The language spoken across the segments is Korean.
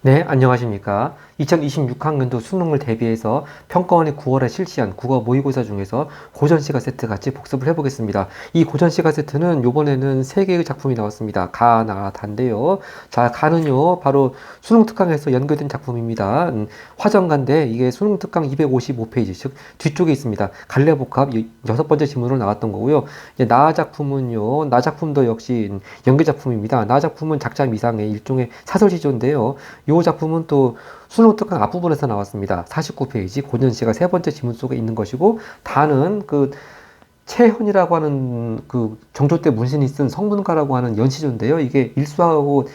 네, 안녕하십니까. 2026학년도 수능을 대비해서 평가원이 9월에 실시한 국어 모의고사 중에서 고전시가 세트 같이 복습을 해보겠습니다. 이 고전시가 세트는 이번에는 3개의 작품이 나왔습니다. 가, 나, 단데요. 자, 가는요, 바로 수능 특강에서 연결된 작품입니다. 화정가인데 이게 수능 특강 255페이지, 즉 뒤쪽에 있습니다. 갈래복합 6번째 지문으로 나왔던 거고요. 이제 나 작품은요, 나 작품도 역시 연계 작품입니다. 나 작품은 작자 미상의 일종의 사설시조인데요. 이 작품은 또 수능 특강 앞부분에서 나왔습니다. 49페이지 고전시가 3번째 지문 속에 있는 것이고, 다는 그 채현이라고 하는 그 정조 때 문신이 쓴 성문가라고 하는 연시조인데요. 이게 일수하고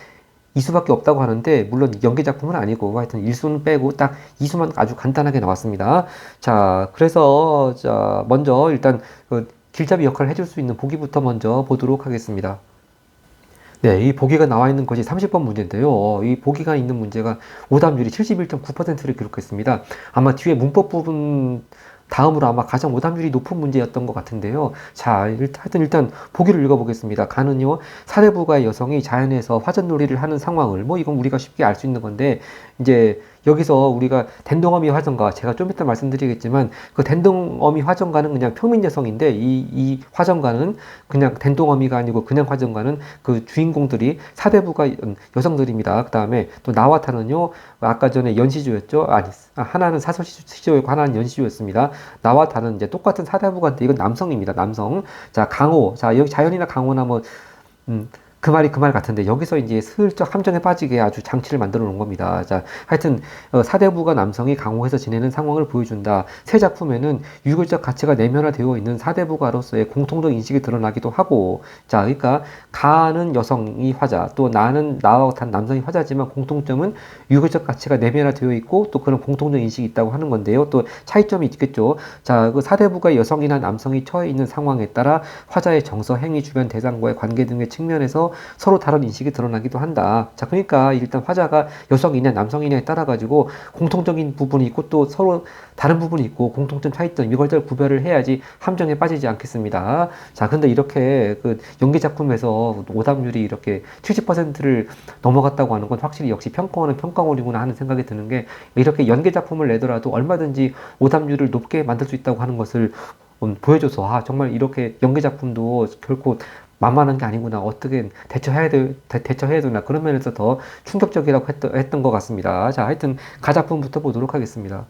이수밖에 없다고 하는데, 물론 연계 작품은 아니고 하여튼 일수는 빼고 딱 이수만 아주 간단하게 나왔습니다. 자, 그래서 자 먼저 일단 그 길잡이 역할을 해줄 수 있는 보기부터 먼저 보도록 하겠습니다. 네, 이 보기가 나와 있는 것이 30번 문제인데요. 이 보기가 있는 문제가 오답률이 71.9%를 기록했습니다. 아마 뒤에 문법 부분 다음으로 아마 가장 오답률이 높은 문제였던 것 같은데요. 자, 하여튼 일단 보기를 읽어보겠습니다. 가는요, 사대부가의 여성이 자연에서 화전놀이를 하는 상황을, 뭐 이건 우리가 쉽게 알 수 있는 건데, 이제 여기서 우리가 댄동어미 화전가, 제가 좀 이따 말씀드리겠지만, 그 댄동어미 화전가는 그냥 평민 여성인데, 이 화전가는 그냥 댄동어미가 아니고 그냥 화전가는 그 주인공들이 사대부가 여성들입니다. 그 다음에 또 나와타는요, 아까 전에 연시조였죠? 아니, 하나는 사설시조였고 하나는 연시조였습니다. 나와 다는 이제 똑같은 사대부가인데 이건 남성입니다. 남성. 자, 강호. 자, 여기 자연이나 강호나 뭐, 음, 그 말이 그 말 같은데 여기서 이제 슬쩍 함정에 빠지게 아주 장치를 만들어 놓은 겁니다. 자, 하여튼 사대부가 남성이 강호해서 지내는 상황을 보여준다. 새 작품에는 유교적 가치가 내면화되어 있는 사대부가로서의 공통적 인식이 드러나기도 하고, 자, 그러니까 가는 여성이 화자, 또 나는 나와 같은 남성이 화자지만 공통점은 유교적 가치가 내면화되어 있고 또 그런 공통적 인식이 있다고 하는 건데요. 또 차이점이 있겠죠. 자, 그 사대부가 여성이나 남성이 처해 있는 상황에 따라 화자의 정서, 행위, 주변 대상과의 관계 등의 측면에서 서로 다른 인식이 드러나기도 한다. 자, 그러니까 일단 화자가 여성이냐 남성이냐에 따라 가지고 공통적인 부분이 있고 또 서로 다른 부분이 있고 공통점 차이점 이걸 잘 구별을 해야지 함정에 빠지지 않겠습니다. 자, 근데 이렇게 그 연기 작품에서 오답률이 이렇게 70%를 넘어갔다고 하는 건 확실히 역시 평가원은 평가원이구나 하는 생각이 드는 게, 이렇게 연계 작품을 내더라도 얼마든지 오답률을 높게 만들 수 있다고 하는 것을 보여줘서, 아, 정말 이렇게 연계 작품도 결코 만만한 게 아니구나. 어떻게 대처해야 되나. 그런 면에서 더 충격적이라고 했던 것 같습니다. 자, 하여튼 가작품부터 보도록 하겠습니다.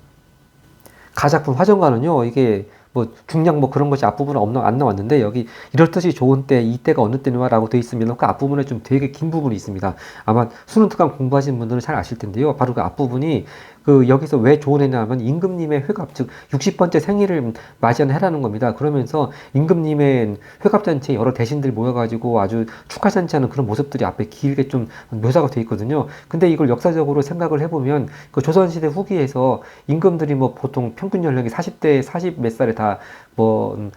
가작품 화정가는요, 이게 뭐 중량 뭐 그런 것이 앞부분에 안 나왔는데, 여기 이럴 뜻이 좋은 때, 이때가 어느 때냐라고 되어 있으면 그 앞부분에 좀 되게 긴 부분이 있습니다. 아마 수능 특강 공부하신 분들은 잘 아실 텐데요. 바로 그 앞부분이 그 여기서 왜 좋은 해냐면 임금님의 회갑, 즉 60번째 생일을 맞이하는 해라는 겁니다. 그러면서 임금님의 회갑잔치에 여러 대신들 모여가지고 아주 축하잔치하는 그런 모습들이 앞에 길게 좀 묘사가 되어 있거든요. 근데 이걸 역사적으로 생각을 해보면 그 조선시대 후기에서 임금들이 뭐 보통 평균 연령이 40대 40 몇 살에 다 뭐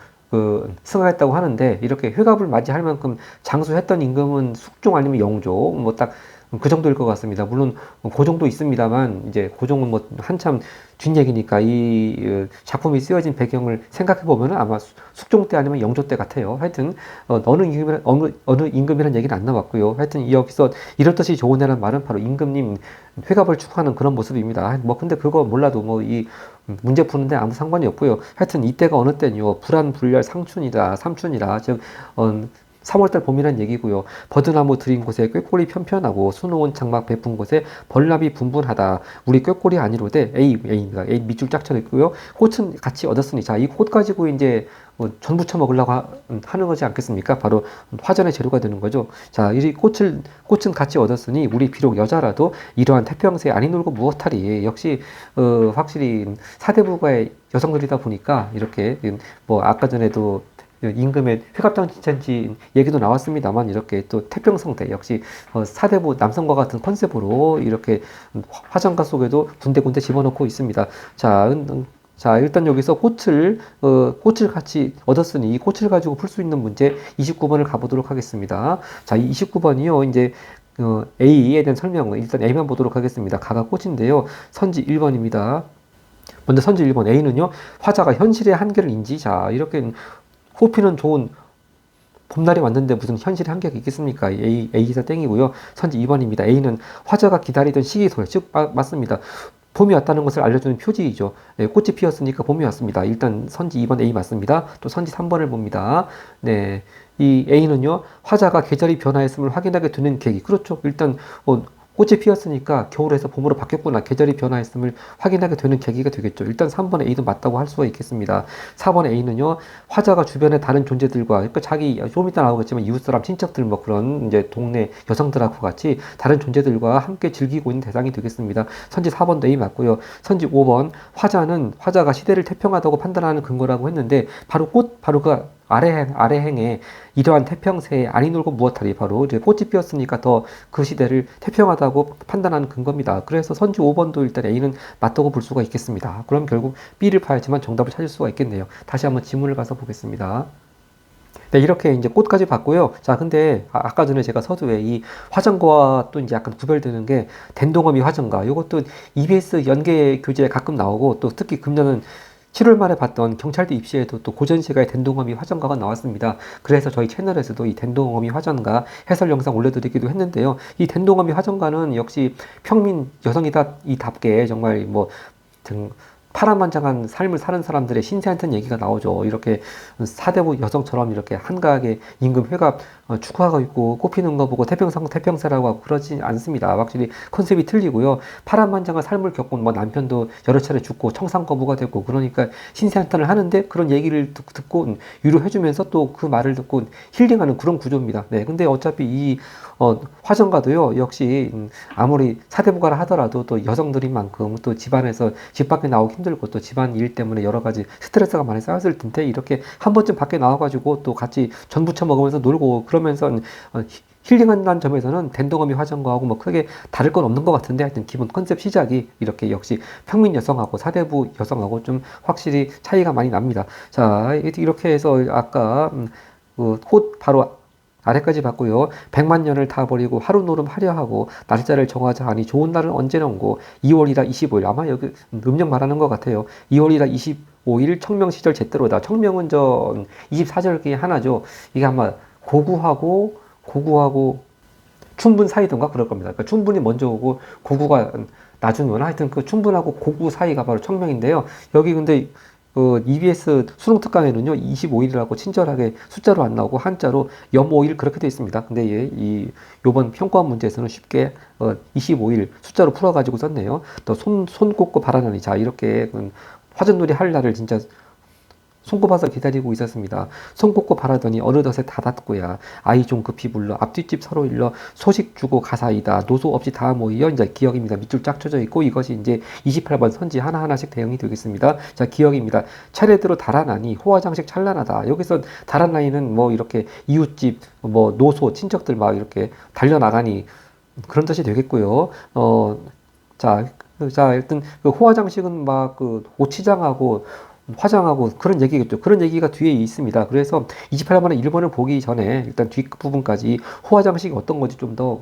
승하했다고 하는데, 이렇게 회갑을 맞이할 만큼 장수했던 임금은 숙종 아니면 영조 뭐 딱 그 정도일 것 같습니다. 물론 고종도 있습니다만 이제 고종은 뭐 한참 뒷얘기니까 이 작품이 쓰여진 배경을 생각해 보면 아마 숙종 때 아니면 영조 때 같아요. 하여튼 어느 임금이라는 얘기는 안 나왔고요. 하여튼 여기서 이렇듯이 좋은 애라는 말은 바로 임금님 회갑을 축하하는 그런 모습입니다. 뭐 근데 그거 몰라도 뭐 이 문제 푸는데 아무 상관이 없고요. 하여튼 이때가 어느 때요, 불안불렬 상춘이다, 삼춘이라, 즉 3월달 봄이란 얘기고요. 버드나무 들인 곳에 꾀꼬리 편편하고 수놓은 장막 베푼 곳에 벌나비 분분하다. 우리 꾀꼬리 아니로되 A입니다. A 밑줄 쫙 쳐있고요. 꽃은 같이 얻었으니, 자, 이 꽃 가지고 이제 전 부쳐 먹으려고 하는 거지 않겠습니까? 바로 화전의 재료가 되는 거죠. 자, 이 꽃은 같이 얻었으니 우리 비록 여자라도 이러한 태평세에 아니 놀고 무엇하리. 역시 확실히 사대부가의 여성들이다 보니까 이렇게 뭐 아까 전에도 임금의 회갑잔치 얘기도 나왔습니다만, 이렇게 또 태평성대 역시 사대부 남성과 같은 컨셉으로 이렇게 화장가 속에도 군데군데 집어넣고 있습니다. 자, 자, 일단 여기서 꽃을 같이 얻었으니 이 꽃을 가지고 풀 수 있는 문제 29번을 가보도록 하겠습니다. 자, 29번이요, 이제 A에 대한 설명은 일단 A만 보도록 하겠습니다. 가가 꽃인데요. 선지 1번입니다. 먼저 선지 1번 A는요, 화자가 현실의 한계를 인지, 자, 이렇게 호피는 좋은 봄날이 왔는데 무슨 현실의 한계가 있겠습니까? A에서 땡이고요. 선지 2번입니다. A는 화자가 기다리던 시기소요. 즉, 맞습니다. 봄이 왔다는 것을 알려주는 표지이죠. 네, 꽃이 피었으니까 봄이 왔습니다. 일단 선지 2번 A 맞습니다. 또 선지 3번을 봅니다. 네, 이 A는요, 화자가 계절이 변화했음을 확인하게 되는 계기. 그렇죠. 일단 꽃이 피었으니까 겨울에서 봄으로 바뀌었구나. 계절이 변화했음을 확인하게 되는 계기가 되겠죠. 일단 3번 A도 맞다고 할 수가 있겠습니다. 4번 A는요, 화자가 주변의 다른 존재들과, 그러니까 자기, 좀 이따 나오겠지만, 이웃사람, 친척들, 뭐 그런, 이제 동네 여성들하고 같이 다른 존재들과 함께 즐기고 있는 대상이 되겠습니다. 선지 4번도 A 맞고요. 선지 5번, 화자가 시대를 태평하다고 판단하는 근거라고 했는데, 바로 그 아래행에 이러한 태평세에 아니 놀고 무엇하리 바로 이제 꽃이 피었으니까 더 그 시대를 태평하다고 판단하는 근거입니다. 그래서 선지 5번도 일단 A는 맞다고 볼 수가 있겠습니다. 그럼 결국 B를 봐야지만 정답을 찾을 수가 있겠네요. 다시 한번 지문을 가서 보겠습니다. 네, 이렇게 이제 꽃까지 봤고요. 자, 근데 아까 전에 제가 서두에 이 화전과와 또 이제 약간 구별되는 게 den동어미 화전가. 이것도 EBS 연계 교재에 가끔 나오고 또 특히 금년은 7월 말에 봤던 경찰대 입시에도 또 고전시가의 den동어미 화전가가 나왔습니다. 그래서 저희 채널에서도 이 den동어미 화전가 해설 영상 올려드리기도 했는데요. 이 den동어미 화전가는 역시 평민 여성이다 이답게 정말 뭐 파란만장한 삶을 사는 사람들의 신세한탄 얘기가 나오죠. 이렇게 사대부 여성처럼 이렇게 한가하게 임금 회갑 축하하고 있고 꽃피는 거 보고 태평사라고 하고 그러지 않습니다. 확실히 컨셉이 틀리고요. 파란만장한 삶을 겪은 뭐 남편도 여러 차례 죽고 청산거부가 됐고 그러니까 신세한탄을 하는데 그런 얘기를 듣고 위로해주면서 또 그 말을 듣고 힐링하는 그런 구조입니다. 네, 근데 어차피 이 화전가도요, 역시, 아무리 사대부가라 하더라도 또 여성들인 만큼 또 집안에서 집 밖에 나오기 힘들고 또 집안 일 때문에 여러 가지 스트레스가 많이 쌓였을 텐데 이렇게 한 번쯤 밖에 나와가지고 또 같이 전 부쳐 먹으면서 놀고 그러면서 힐링한다는 점에서는 den동어미 화전가하고 뭐 크게 다를 건 없는 것 같은데 하여튼 기본 컨셉 시작이 이렇게 역시 평민 여성하고 사대부 여성하고 좀 확실히 차이가 많이 납니다. 자, 이렇게 해서 아까 꽃 바로 아래까지 봤고요. 100만 년을 다 버리고 하루 노름 하려 하고 날짜를 정하자 하니 좋은 날은 언제 넘고 2월이라 25일 아마 여기 음력 말하는 것 같아요. 2월이라 25일 청명시절 제때로다. 청명은 저 24절 중에 하나죠. 이게 아마 고구하고 춘분 사이든가 그럴 겁니다. 그러니까 춘분이 먼저 오고 고구가 나중에 오나 하여튼 그 춘분하고 고구 사이가 바로 청명인데요. 여기 근데 EBS 수능 특강에는요, 25일이라고 친절하게 숫자로 안 나오고 한자로 염5일 그렇게 되어 있습니다. 근데 요번 평가원 문제에서는 쉽게 25일 숫자로 풀어가지고 썼네요. 또 손 꼽고 바라느니. 자, 이렇게 화전놀이 할 날을 진짜 손꼽아서 기다리고 있었습니다. 손 꼽고 바라더니 어느덧에 닫았고야. 아이 좀 급히 불러 앞뒷집 서로 일러 소식 주고 가사이다. 노소 없이 다 모이여 이제 기억입니다. 밑줄 쫙 쳐져 있고 이것이 이제 28번 선지 하나하나씩 대응이 되겠습니다. 자, 기억입니다. 차례대로 달아나니 호화장식 찬란하다. 여기서 달아나니는 뭐 이렇게 이웃집 뭐 노소 친척들 막 이렇게 달려나가니 그런 뜻이 되겠고요. 자, 일단 그 호화장식은 막 그 옷치장하고 화장하고 그런 얘기겠죠. 그런 얘기가 뒤에 있습니다. 그래서 28번의 1번을 보기 전에 일단 뒷부분까지 호화장식이 어떤 건지 좀 더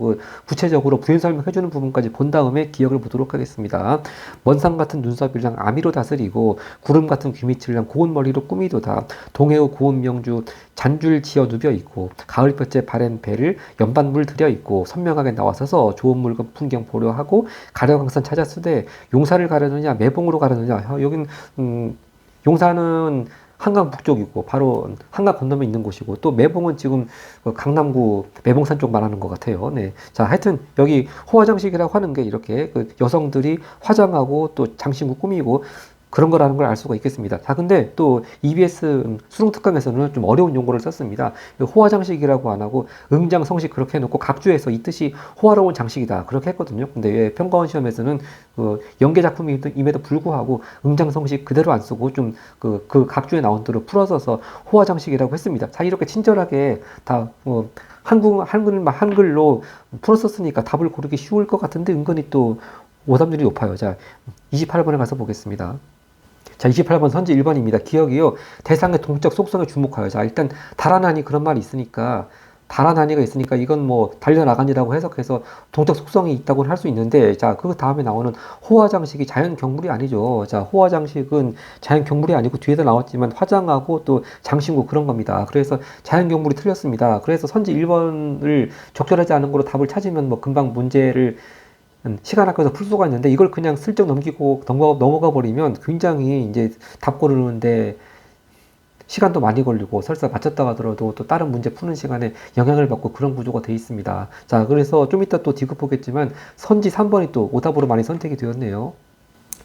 구체적으로 부연 설명해주는 부분까지 본 다음에 기억을 보도록 하겠습니다. 먼산 같은 눈썹이랑 아미로 다스리고 구름 같은 귀밑을랑 고운 머리로 꾸미도다. 동해의 고운 명주 잔줄 지어 누벼 있고 가을볕에 바랜 배를 연반물 들여 있고 선명하게 나와서서 좋은 물건 풍경 보려 하고 가려강산 찾았으되 용사를 가려느냐 매봉으로 가려느냐 여긴 용산은 한강 북쪽이고 바로 한강 건너면 있는 곳이고 또 매봉은 지금 강남구 매봉산 쪽 말하는 것 같아요. 네. 자, 하여튼 여기 호화장식이라고 하는 게 이렇게 여성들이 화장하고 또 장신구 꾸미고 그런 거라는 걸 알 수가 있겠습니다. 자, 근데 또 EBS 수능 특강에서는 좀 어려운 용어를 썼습니다. 호화장식이라고 안 하고 응장성식 그렇게 해놓고 각주에서 이 뜻이 호화로운 장식이다 그렇게 했거든요. 근데 평가원 시험에서는 연계 작품임에도 불구하고 응장성식 그대로 안 쓰고 좀 그 각주에 나온 대로 풀어서서 호화장식이라고 했습니다. 자, 이렇게 친절하게 다 한글로 풀었었으니까 답을 고르기 쉬울 것 같은데 은근히 또 오답률이 높아요. 자, 28번에 가서 보겠습니다. 자, 28번 선지 1번입니다. 기억이요. 대상의 동적 속성에 주목하여. 자, 일단 달아나니 그런 말이 있으니까 달아 단위가 있으니까 이건 뭐 달려나간이라고 해석해서 동적 속성이 있다고 할 수 있는데, 자, 그 다음에 나오는 호화장식이 자연 경물이 아니죠. 자, 호화장식은 자연 경물이 아니고 뒤에서 나왔지만 화장하고 또 장신구 그런 겁니다. 그래서 자연 경물이 틀렸습니다. 그래서 선지 1번을 적절하지 않은 걸로 답을 찾으면 뭐 금방 문제를 시간 아껴서 풀 수가 있는데, 이걸 그냥 슬쩍 넘어가 버리면 굉장히 이제 답 고르는데 시간도 많이 걸리고 설사 맞췄다 하더라도 또 다른 문제 푸는 시간에 영향을 받고 그런 구조가 되어 있습니다. 자, 그래서 좀 이따 또 디귿 보겠지만 선지 3번이 또 오답으로 많이 선택이 되었네요.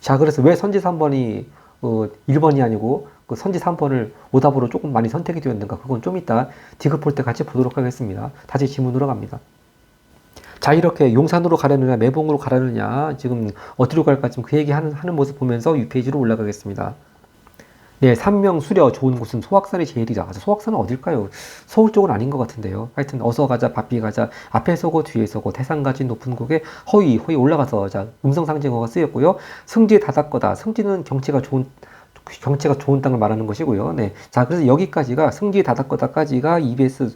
자, 그래서 왜 선지 3번이 1번이 아니고 그 선지 3번을 오답으로 조금 많이 선택이 되었는가, 그건 좀 이따 디귿 볼 때 같이 보도록 하겠습니다. 다시 지문으로 갑니다. 자, 이렇게 용산으로 가려느냐 매봉으로 가려느냐 지금 어디로 갈까 지금 그 얘기 하는 모습 보면서 6페이지로 올라가겠습니다. 네, 삼명 수려 좋은 곳은 소확산이 제일이다. 소확산은 어딜까요? 서울 쪽은 아닌 것 같은데요. 하여튼 어서 가자 바삐 가자, 앞에 서고 뒤에 서고 태산 가진 높은 곳에 허위 올라가서, 자, 음성 상징어가 쓰였고요. 승지에 다닥거다. 승지는 경치가 좋은 땅을 말하는 것이고요. 네. 자, 그래서 여기까지가 승지에 다닥거다까지가 EBS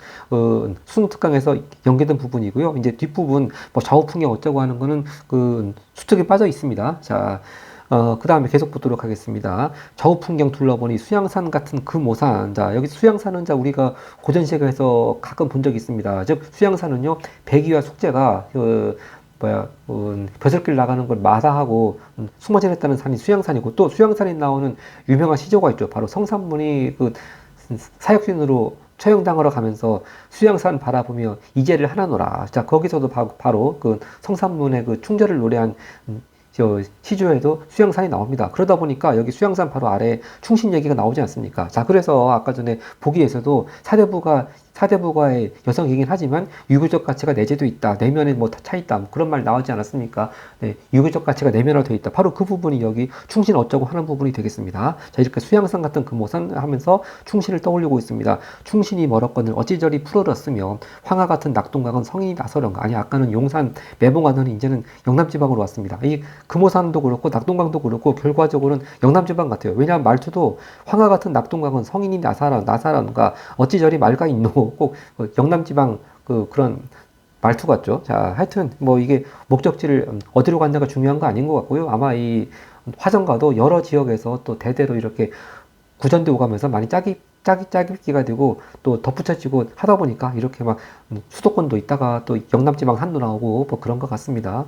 수능특강에서 연계된 부분이고요. 이제 뒷부분 뭐 좌우 풍경 어쩌고 하는 거는 그 수특에 빠져 있습니다. 자, 그 다음에 계속 보도록 하겠습니다. 좌우 풍경 둘러보니 수양산 같은 금오산. 자, 여기 수양산은 자, 우리가 고전시가에서 가끔 본 적이 있습니다. 즉, 수양산은요, 백이와 숙제가, 벼슬길 나가는 걸 마다하고 숨어 지냈다는 산이 수양산이고, 또 수양산에 나오는 유명한 시조가 있죠. 바로 성산문이 그 사역신으로 처형당하러 가면서 수양산 바라보며 이제를 하나노라. 자, 거기서도 바로 그 성산문의 그 충절을 노래한 시조에도 수양산이 나옵니다. 그러다 보니까 여기 수양산 바로 아래에 충신 얘기가 나오지 않습니까? 자, 그래서 아까 전에 보기에서도 사대부가의 여성이긴 하지만 유교적 가치가 내재도 있다. 내면에 뭐 차 있다. 뭐 그런 말 나오지 않았습니까? 네, 유교적 가치가 내면화되어 있다. 바로 그 부분이 여기 충신 어쩌고 하는 부분이 되겠습니다. 자, 이렇게 수양산 같은 금오산 하면서 충신을 떠올리고 있습니다. 충신이 멀었거늘 어찌저리 푸르렀으며 황하 같은 낙동강은 성인이 나서런가. 아니, 아까는 용산 매봉하더니 이제는 영남지방으로 왔습니다. 이 금오산도 그렇고 낙동강도 그렇고 결과적으로는 영남지방 같아요. 왜냐하면 말투도 황하 같은 낙동강은 성인이 나사런가 어찌저리 맑아 있노. 꼭 영남지방 그런 말투 같죠. 자, 하여튼 뭐 이게 목적지를 어디로 갔냐가 중요한 거 아닌 것 같고요. 아마 이 화정가도 여러 지역에서 또 대대로 이렇게 구전돼 오가면서 많이 짜깁기가 되고 또 덧붙여지고 하다 보니까 이렇게 막 수도권도 있다가 또 영남지방 산도 나오고 뭐 그런 것 같습니다.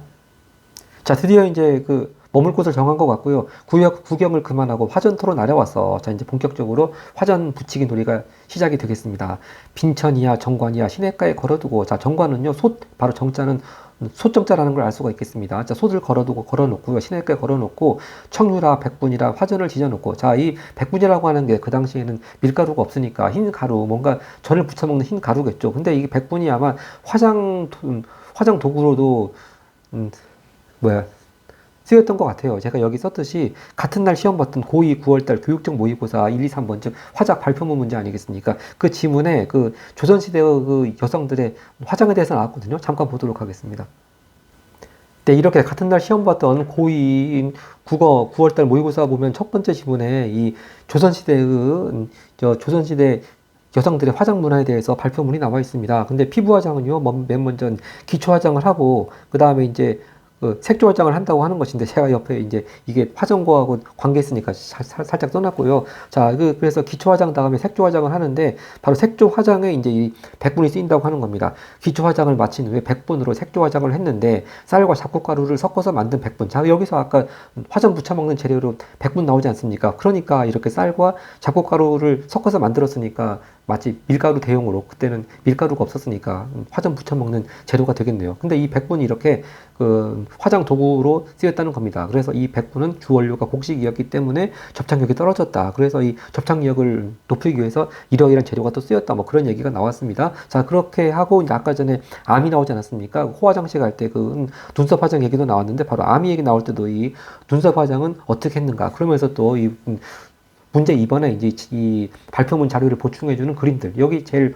자, 드디어 이제 그 머물 곳을 정한 것 같고요. 구경을 그만하고 화전터로 나려와서, 자, 이제 본격적으로 화전 붙이기 놀이가 시작이 되겠습니다. 빈천이야 정관이야 시냇가에 걸어두고, 자, 정관은요, 바로 정자는 소정자라는 걸 알 수가 있겠습니다. 자, 솥을 걸어놓고요. 시냇가에 걸어놓고 청유라 백분이라 화전을 지져놓고, 자, 이 백분이라고 하는 게 그 당시에는 밀가루가 없으니까 흰 가루, 뭔가 전을 부쳐먹는 흰 가루겠죠. 근데 이게 백분이 아마 화장 도구로도 쓰였던 것 같아요. 제가 여기 썼듯이 같은 날 시험 봤던 고2 9월달 교육적 모의고사 1, 2, 3번 즉 화작 발표문 문제 아니겠습니까? 그 지문에 그 조선시대의 그 여성들의 화장에 대해서 나왔거든요. 잠깐 보도록 하겠습니다. 네, 이렇게 같은 날 시험 봤던 고2 국어 9월달 모의고사 보면 첫 번째 지문에 이 조선시대 여성들의 화장 문화에 대해서 발표문이 나와 있습니다. 근데 피부 화장은요, 맨 먼저 기초 화장을 하고, 그 다음에 이제 색조 화장을 한다고 하는 것인데, 제가 옆에 이제 이게 화장고하고 관계 있으니까 살짝 써놨고요. 자, 그래서 기초 화장 다음에 색조 화장을 하는데, 바로 색조 화장에 이제 이 백분이 쓰인다고 하는 겁니다. 기초 화장을 마친 후에 백분으로 색조 화장을 했는데, 쌀과 잡곡가루를 섞어서 만든 백분. 자, 여기서 아까 화장 부쳐먹는 재료로 백분 나오지 않습니까? 그러니까 이렇게 쌀과 잡곡가루를 섞어서 만들었으니까 마치 밀가루 대용으로, 그때는 밀가루가 없었으니까 화장 부쳐 먹는 재료가 되겠네요. 근데 이 백분이 이렇게 화장 도구로 쓰였다는 겁니다. 그래서 이 백분은 주원료가 곡식이었기 때문에 접착력이 떨어졌다. 그래서 이 접착력을 높이기 위해서 이러이러한 재료가 또 쓰였다. 뭐 그런 얘기가 나왔습니다. 자, 그렇게 하고 이제 아까 전에 암이 나오지 않았습니까? 호화장식 할 때 그 눈썹 화장 얘기도 나왔는데, 바로 암이 얘기 나올 때도 이 눈썹 화장은 어떻게 했는가? 그러면서 또 이 문제 2번에 이제 이 발표문 자료를 보충해주는 그림들. 여기 제일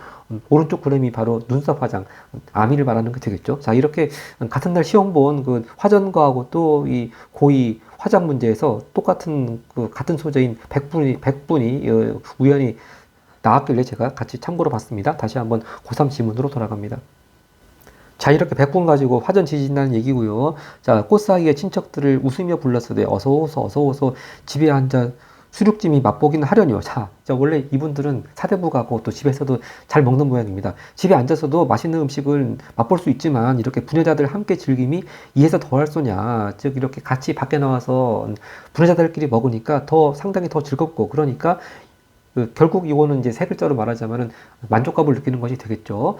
오른쪽 그림이 바로 눈썹 화장, 아미를 말하는 게 되겠죠. 자, 이렇게 같은 날 시험 본 그 화전과하고 또 이 고2 화장 문제에서 똑같은 같은 소재인 백분이 우연히 나왔길래 제가 같이 참고로 봤습니다. 다시 한번 고3 지문으로 돌아갑니다. 자, 이렇게 100번 가지고 화전 지진다는 얘기고요. 자, 꽃 사이에 친척들을 웃으며 불렀으되 어서 오소 어서 오소 집에 앉아 수륙짐이 맛보기는 하려니요. 자, 원래 이분들은 사대부 가고 또 집에서도 잘 먹는 모양입니다. 집에 앉아서도 맛있는 음식을 맛볼 수 있지만 이렇게 부녀자들 함께 즐김이 이에서 더할 소냐. 즉 이렇게 같이 밖에 나와서 부녀자들끼리 먹으니까 상당히 더 즐겁고 그러니까 결국 이거는 이제 세 글자로 말하자면은 만족감을 느끼는 것이 되겠죠.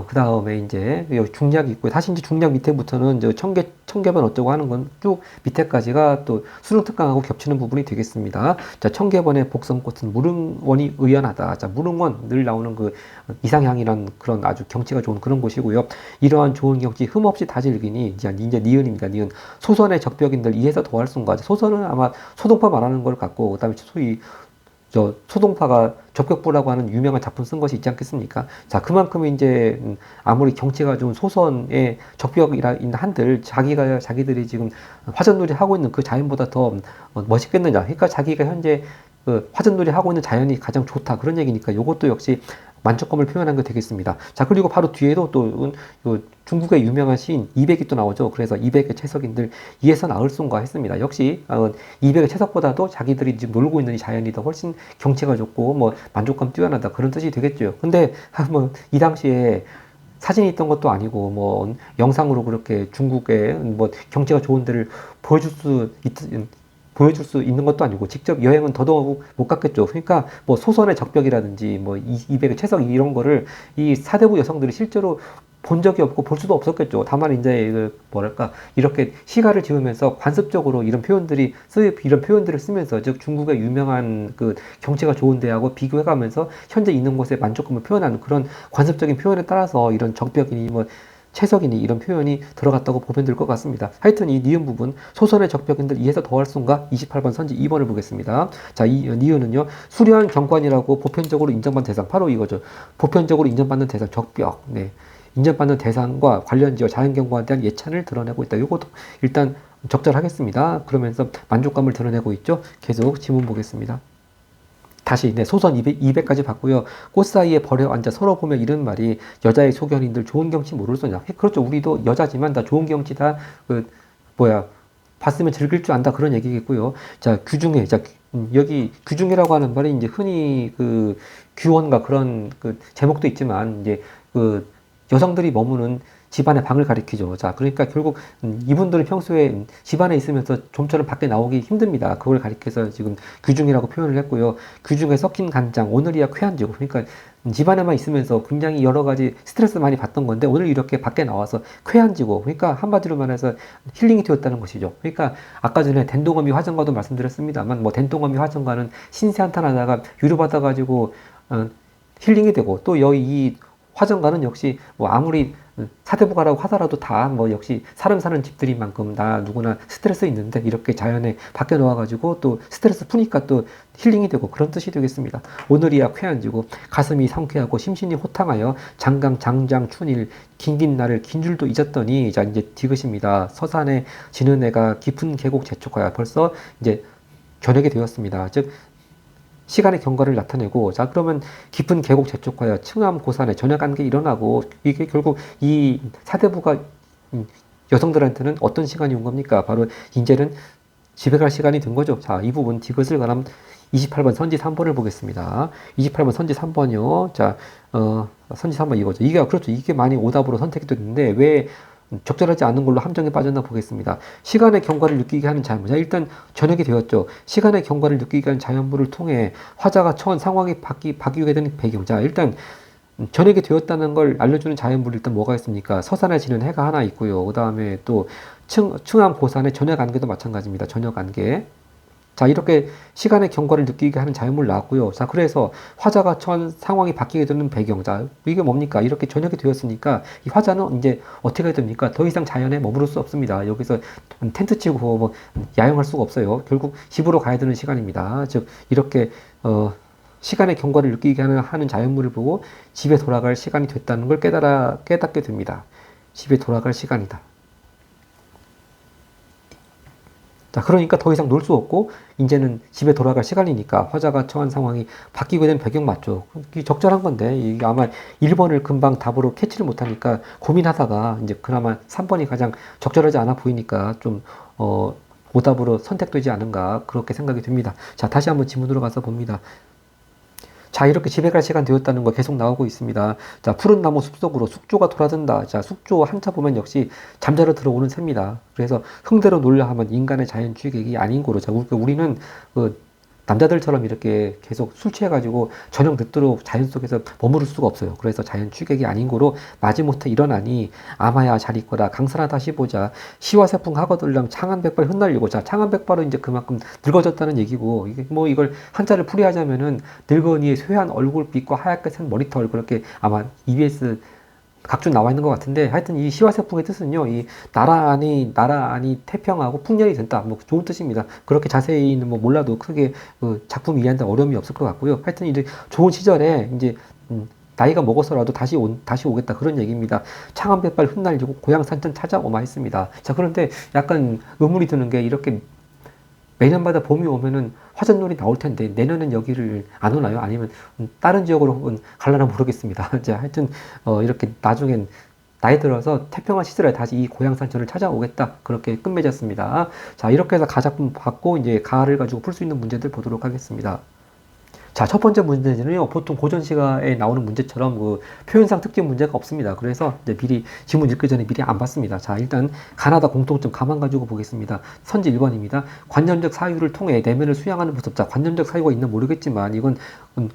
그 다음에 이제 여기 중략이 있고요. 다시 이제 중략 밑에부터는 이제 청계번 어쩌고 하는 건 쭉 밑에까지가 또 수능특강하고 겹치는 부분이 되겠습니다. 자, 청계번의 복성꽃은 무릉원이 의연하다. 자, 무릉원 늘 나오는 그 이상향이란 그런 아주 경치가 좋은 그런 곳이고요. 이러한 좋은 경치 흠없이 다 즐기니 이제 니은입니다. 니은 소선의 적벽인들 이에서 더할 순가. 소선은 아마 소동파 말하는 걸 같고 그다음에 소위 소동파가 적벽부라고 하는 유명한 작품 쓴 것이 있지 않겠습니까? 자, 그만큼 이제 아무리 경치가 좋은 소선의 적벽이라 있는 한들 자기들이 지금 화전놀이 하고 있는 그 자연보다 더 멋있겠느냐? 그러니까 자기가 현재 그 화전놀이 하고 있는 자연이 가장 좋다 그런 얘기니까 이것도 역시 만족감을 표현한 게 되겠습니다. 자, 그리고 바로 뒤에도 또 중국의 유명한 시인 이백이 또 나오죠. 그래서 이백의 채석인들 이에서 나을 순가 했습니다. 역시 이백의 채석보다도 자기들이 지금 놀고 있는 이 자연이 더 훨씬 경치가 좋고 뭐 만족감 뛰어나다 그런 뜻이 되겠죠. 근데 뭐 이 당시에 사진이 있던 것도 아니고 뭐 영상으로 그렇게 중국의 뭐 경치가 좋은 데를 보여줄 수 있는 것도 아니고 직접 여행은 더더욱 못 갔겠죠. 그러니까 뭐 소선의 적벽이라든지 뭐 이백의 채석 이런 거를 이 사대부 여성들이 실제로 본 적이 없고 볼 수도 없었겠죠. 다만 이제 뭐랄까 이렇게 시가를 지으면서 관습적으로 이런 표현들을 쓰면서 즉 중국의 유명한 그 경치가 좋은 데하고 비교해가면서 현재 있는 곳의 만족감을 표현하는 그런 관습적인 표현에 따라서 이런 적벽이니 뭐 채석이니 이런 표현이 들어갔다고 보면 될 것 같습니다. 하여튼 이 니은 부분 소선의 적벽인들 이에서 더할 순가 28번 선지 2번을 보겠습니다. 자, 이 니은은요 수려한 경관이라고 보편적으로 인정받는 대상 바로 이거죠. 보편적으로 인정받는 대상 적벽. 네. 인정받는 대상과 관련지어 자연경관에 대한 예찬을 드러내고 있다. 이것도 일단 적절하겠습니다. 그러면서 만족감을 드러내고 있죠. 계속 지문 보겠습니다. 다시 소선 200까지 봤고요. 꽃 사이에 버려 앉아 서로 보며 이런 말이 여자의 소견인들 좋은 경치 모를 소냐. 그렇죠. 우리도 여자지만 다 좋은 경치 다 봤으면 즐길 줄 안다 그런 얘기겠고요. 자, 규중에 여기 규중이라고 하는 말이 이제 흔히 그 규원과 그런 그 제목도 있지만 이제 그 여성들이 머무는 집안의 방을 가리키죠. 자, 그러니까 결국 이분들은 평소에 집안에 있으면서 좀처럼 밖에 나오기 힘듭니다. 그걸 가리켜서 지금 규중이라고 표현을 했고요. 규중에 섞인 간장, 오늘이야 쾌한지고. 그러니까 집안에만 있으면서 굉장히 여러 가지 스트레스 많이 받던 건데 오늘 이렇게 밖에 나와서 쾌한지고. 그러니까 한마디로 말해서 힐링이 되었다는 것이죠. 그러니까 아까 전에 den동어미 화전가도 말씀드렸습니다만 뭐 den동어미 화전가는 신세 한탄하다가 위로받아가지고 힐링이 되고 또 이 화전가는 역시 뭐 아무리 사대부가라고 하더라도 다 뭐 역시 사람 사는 집들인 만큼 나 누구나 스트레스 있는데 이렇게 자연에 밖에 놓아가지고 또 스트레스 푸니까 또 힐링이 되고 그런 뜻이 되겠습니다. 오늘이야 쾌한지고 가슴이 상쾌하고 심신이 호탕하여 장강 장장 춘일 긴긴 날을 긴 줄도 잊었더니 자 이제 디귿입니다. 서산에 지는 해가 깊은 계곡 재촉하여 벌써 이제 저녁이 되었습니다. 즉 시간의 경과를 나타내고 자 그러면 깊은 계곡 재촉하여 층암 고산에 저녁 안개 일어나고 이게 결국 이 사대부가 여성들한테는 어떤 시간이 온 겁니까? 바로 이제는 집에 갈 시간이 된 거죠. 자, 이 부분 디귿을 가람 28번 선지 3번을 보겠습니다. 28번 선지 3번이요. 자, 선지 3번 이거죠. 이게 그렇죠. 이게 많이 오답으로 선택이 됐는데 왜 적절하지 않은 걸로 함정에 빠졌나 보겠습니다. 시간의 경과를 느끼게 하는 자연물. 자, 일단 저녁이 되었죠. 시간의 경과를 느끼게 하는 자연물을 통해 화자가 처한 상황이 바뀌게 되는 배경. 자, 일단 저녁이 되었다는 걸 알려주는 자연물이 일단 뭐가 있습니까? 서산에 지는 해가 하나 있고요. 그 다음에 또 층암 고산의 저녁 안개도 마찬가지입니다. 저녁 안개. 자, 이렇게 시간의 경과를 느끼게 하는 자연물 나왔고요. 자, 그래서 화자가 처한 상황이 바뀌게 되는 배경. 자, 이게 뭡니까? 이렇게 저녁이 되었으니까 이 화자는 이제 어떻게 됩니까? 더 이상 자연에 머무를 수 없습니다. 여기서 텐트 치고 뭐 야영할 수가 없어요. 결국 집으로 가야 되는 시간입니다. 즉, 이렇게, 시간의 경과를 느끼게 하는 자연물을 보고 집에 돌아갈 시간이 됐다는 걸 깨닫게 됩니다. 집에 돌아갈 시간이다. 자, 그러니까 더 이상 놀 수 없고, 이제는 집에 돌아갈 시간이니까 화자가 처한 상황이 바뀌게 된 배경 맞죠. 이게 적절한 건데, 이게 아마 1번을 금방 답으로 캐치를 못하니까 고민하다가 이제 그나마 3번이 가장 적절하지 않아 보이니까 좀, 오답으로 선택되지 않은가, 그렇게 생각이 듭니다. 자, 다시 한번 지문으로 가서 봅니다. 자, 이렇게 집에 갈 시간 되었다는 거 계속 나오고 있습니다. 자, 푸른 나무 숲속으로 숙조가 돌아든다. 자, 숙조 한자 보면 역시 잠자러 들어오는 새입니다. 그래서 흥대로 놀려 하면 인간의 자연 취객이 아닌 거로. 자, 우리는 그 남자들처럼 이렇게 계속 술 취해가지고 저녁 늦도록 자연 속에서 머무를 수가 없어요. 그래서 자연 취객이 아닌 거로 마지못해 일어나니 아마야 잘 있거라 강산하 다시 보자 시와세풍 하거들랑 창안백발 흩날리고. 자, 창안백발은 이제 그만큼 늙어졌다는 얘기고, 이게 뭐 이걸 한자를 풀이하자면은 늙은이의 쇠한 얼굴빛과 하얗게 센 머리털, 그렇게 아마 EBS 각주 나와 있는 것 같은데, 하여튼 이 시화세풍의 뜻은요, 이 나라 안이 태평하고 풍년이 된다, 뭐 좋은 뜻입니다. 그렇게 자세히는 뭐 몰라도 크게 그 작품 이해하는데 어려움이 없을 것 같고요. 하여튼 이제 좋은 시절에 이제 나이가 먹어서라도 다시 오겠다, 그런 얘기입니다. 창암백발 흩날리고 고향 산천 찾아오마 했습니다. 자, 그런데 약간 의문이 드는 게, 이렇게 매년마다 봄이 오면은 화전놀이 나올 텐데 내년은 여기를 안 오나요? 아니면 다른 지역으로 갈라나 모르겠습니다. 자, 하여튼 이렇게 나중엔 나이 들어서 태평한 시절에 다시 이 고향 산천을 찾아오겠다, 그렇게 끝맺었습니다. 자, 이렇게 해서 가작품 받고 이제 가를 가지고 풀 수 있는 문제들 보도록 하겠습니다. 자, 첫 번째 문제는요, 보통 고전 시가에 나오는 문제처럼 그 표현상 특징 문제가 없습니다. 그래서 이제 미리 지문 읽기 전에 미리 안 봤습니다. 자, 일단 가나다 공통점 가만 가지고 보겠습니다. 선지 1번입니다. 관념적 사유를 통해 내면을 수양하는 모습. 자, 관념적 사유가 있나 모르겠지만 이건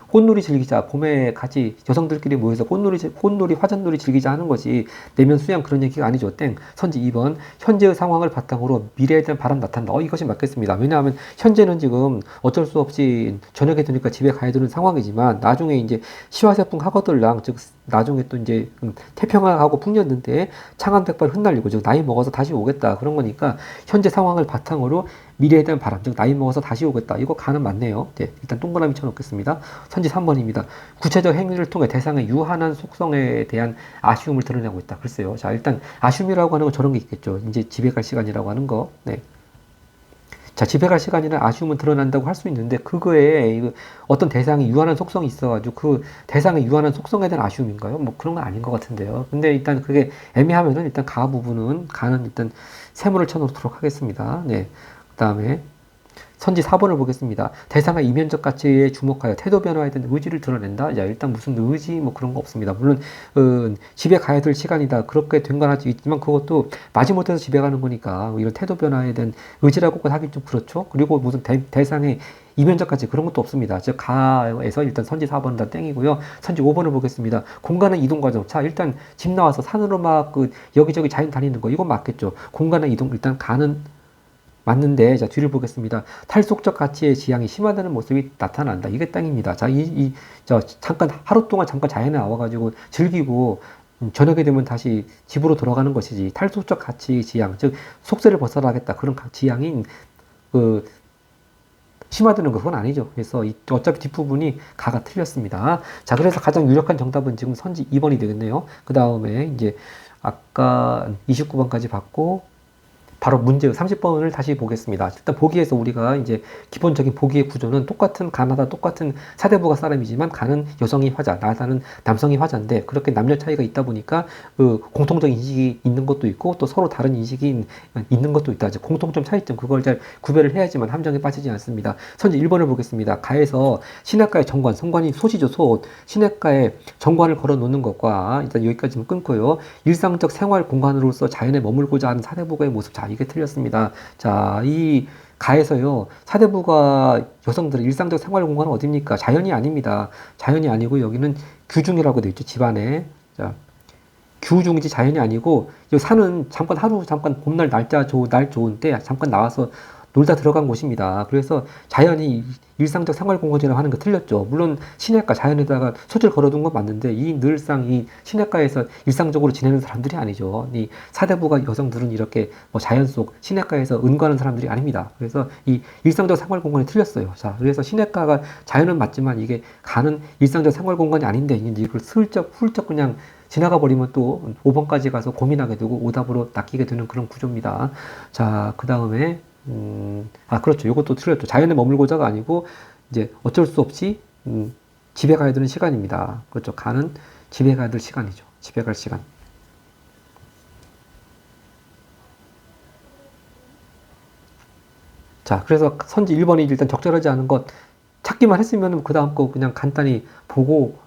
꽃놀이 즐기자, 봄에 같이 여성들끼리 모여서 꽃놀이 화전놀이 즐기자 하는 거지 내면 수양 그런 얘기가 아니죠. 땡. 선지 2번 현재의 상황을 바탕으로 미래에 대한 바람 나타난다. 이것이 맞겠습니다. 왜냐하면 현재는 지금 어쩔 수 없이 저녁에 되니까 집에 가야 되는 상황이지만, 나중에 이제 시화세풍 하거들랑, 즉 나중에 또 이제 태평하고 풍년인데 창안백발 흩날리고, 즉 나이 먹어서 다시 오겠다, 그런 거니까 현재 상황을 바탕으로 미래에 대한 바람, 즉 나이 먹어서 다시 오겠다, 이거 가는 맞네요. 네, 일단 동그라미 쳐놓겠습니다. 선지 3번입니다. 구체적 행위를 통해 대상의 유한한 속성에 대한 아쉬움을 드러내고 있다. 글쎄요. 자, 일단 아쉬움이라고 하는 건 저런 게 있겠죠. 이제 집에 갈 시간이라고 하는 거. 네. 자, 집에 갈 시간이나 아쉬움은 드러난다고 할 수 있는데, 그거에 어떤 대상이 유한한 속성이 있어가지고 그 대상의 유한한 속성에 대한 아쉬움인가요? 뭐 그런 건 아닌 것 같은데요. 근데 일단 그게 애매하면은 일단 가 부분은 가는 일단 세모를 쳐놓도록 하겠습니다. 네. 그 다음에 선지 4번을 보겠습니다. 대상의 이면적 가치에 주목하여 태도 변화에 대한 의지를 드러낸다. 야, 일단 무슨 의지 뭐 그런 거 없습니다. 물론 집에 가야 될 시간이다, 그렇게 된 건 할수 있지만 그것도 마지못해서 집에 가는 거니까 이런 태도 변화에 대한 의지라고 하긴 좀 그렇죠. 그리고 무슨 대상의 이면적 가치 그런 것도 없습니다. 즉 가에서 일단 선지 4번은 다 땡이고요. 선지 5번을 보겠습니다. 공간의 이동 과정. 자, 일단 집 나와서 산으로 막 여기저기 자연 다니는 거, 이건 맞겠죠. 공간의 이동, 일단 가는 맞는데, 자, 뒤를 보겠습니다. 탈속적 가치의 지향이 심화되는 모습이 나타난다. 이게 땅입니다. 자, 잠깐, 하루 동안 잠깐 자연에 나와가지고 즐기고, 저녁에 되면 다시 집으로 돌아가는 것이지, 탈속적 가치 지향, 즉, 속세를 벗어나겠다, 그런 지향이, 심화되는 것은 아니죠. 그래서 어차피 뒷부분이 가가 틀렸습니다. 자, 그래서 가장 유력한 정답은 지금 선지 2번이 되겠네요. 그 다음에 이제, 아까 29번까지 봤고, 바로 문제 30번을 다시 보겠습니다. 일단 보기에서 우리가 이제 기본적인 보기의 구조는 똑같은 가나다 똑같은 사대부가 사람이지만 가는 여성이 화자, 나다는 남성이 화자인데, 그렇게 남녀 차이가 있다 보니까 공통적인 인식이 있는 것도 있고 또 서로 다른 인식이 있는 것도 있다. 즉 공통점 차이점, 그걸 잘 구별을 해야지만 함정에 빠지지 않습니다. 선지 1번을 보겠습니다. 가에서 시냇가의 정관, 성관이 솥이죠, 솥. 시냇가에 정관을 걸어 놓는 것과, 일단 여기까지는 끊고요. 일상적 생활 공간으로서 자연에 머물고자 하는 사대부가의 모습. 자, 이게 틀렸습니다. 자, 이 가에서요, 사대부가 여성들의 일상적 생활 공간은 어딥니까? 자연이 아닙니다. 자연이 아니고 여기는 규중이라고 되어 있죠, 집안에. 자, 규중이지 자연이 아니고, 이 산은 잠깐 잠깐 봄날 날 좋은 때 잠깐 나와서 놀다 들어간 곳입니다. 그래서 자연이 일상적 생활공간이라고 하는 거 틀렸죠. 물론 시냇가 자연에다가 솥을 걸어둔 건 맞는데, 이 늘상 이 시냇가에서 일상적으로 지내는 사람들이 아니죠. 이 사대부가 여성들은 이렇게 뭐 자연 속 시냇가에서 은거하는 사람들이 아닙니다. 그래서 이 일상적 생활공간이 틀렸어요. 자, 그래서 시냇가가 자연은 맞지만 이게 가는 일상적 생활공간이 아닌데, 이걸 훌쩍 그냥 지나가 버리면 또 5번까지 가서 고민하게 되고 오답으로 낚이게 되는 그런 구조입니다. 자, 그 다음에 그렇죠. 이것도 틀렸죠. 자연에 머물고자가 아니고, 이제 어쩔 수 없이, 집에 가야 되는 시간입니다. 그렇죠. 가는 집에 가야 될 시간이죠. 집에 갈 시간. 자, 그래서 선지 1번이 일단 적절하지 않은 것 찾기만 했으면 그 다음 거 그냥 간단히 보고,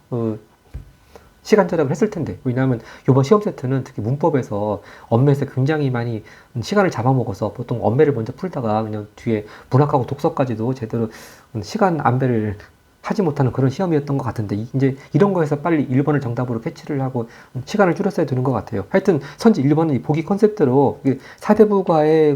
시간 절약을 했을 텐데. 왜냐하면 이번 시험 세트는 특히 문법에서 언매에서 굉장히 많이 시간을 잡아먹어서 보통 언매를 먼저 풀다가 그냥 뒤에 문학하고 독서까지도 제대로 시간 안배를 하지 못하는 그런 시험이었던 것 같은데, 이제 이런 거에서 빨리 1번을 정답으로 캐치를 하고 시간을 줄였어야 되는 것 같아요. 하여튼 선지 1번은 이 보기 컨셉대로 사대부가의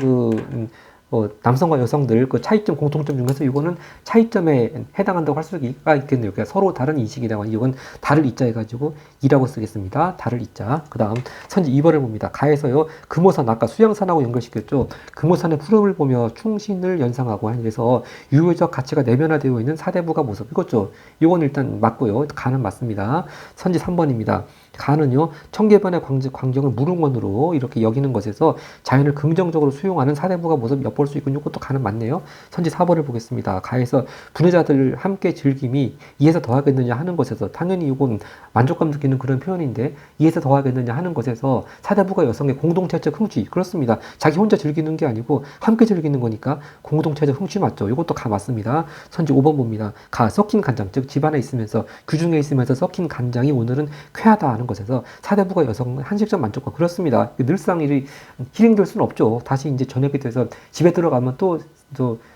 남성과 여성들 그 차이점, 공통점 중에서 이거는 차이점에 해당한다고 할 수가 있겠네요. 그러니까 서로 다른 인식이라고 하니 이건 달을 이자 해가지고 이라고 쓰겠습니다. 달을 이자. 그 다음 선지 2번을 봅니다. 가에서요, 금오산, 아까 수양산하고 연결시켰죠. 금오산의 푸름을 보며 충신을 연상하고 해서 유효적 가치가 내면화되어 있는 사대부가 모습. 이거죠. 이건 일단 맞고요. 가는 맞습니다. 선지 3번입니다. 가는요, 청계변의 광경을 무릉원으로 이렇게 여기는 것에서 자연을 긍정적으로 수용하는 사대부가 모습 엿볼 수 있고, 이것도 가는 맞네요. 선지 4번을 보겠습니다. 가에서 분해자들 함께 즐김이 이에서 더하겠느냐 하는 것에서, 당연히 이건 만족감 느끼는 그런 표현인데, 이에서 더하겠느냐 하는 것에서 사대부가 여성의 공동체적 흥취. 그렇습니다. 자기 혼자 즐기는 게 아니고 함께 즐기는 거니까 공동체적 흥취 맞죠. 이것도 가 맞습니다. 선지 5번 봅니다. 가, 섞인 간장, 즉 집안에 있으면서 규중에 있으면서 섞인 간장이 오늘은 쾌하다 하는 것에서 사대부가 여성 한식적 만족감. 그렇습니다. 늘상 일이 힐링될 수는 없죠. 다시 이제 저녁이 돼서 집에 들어가면 또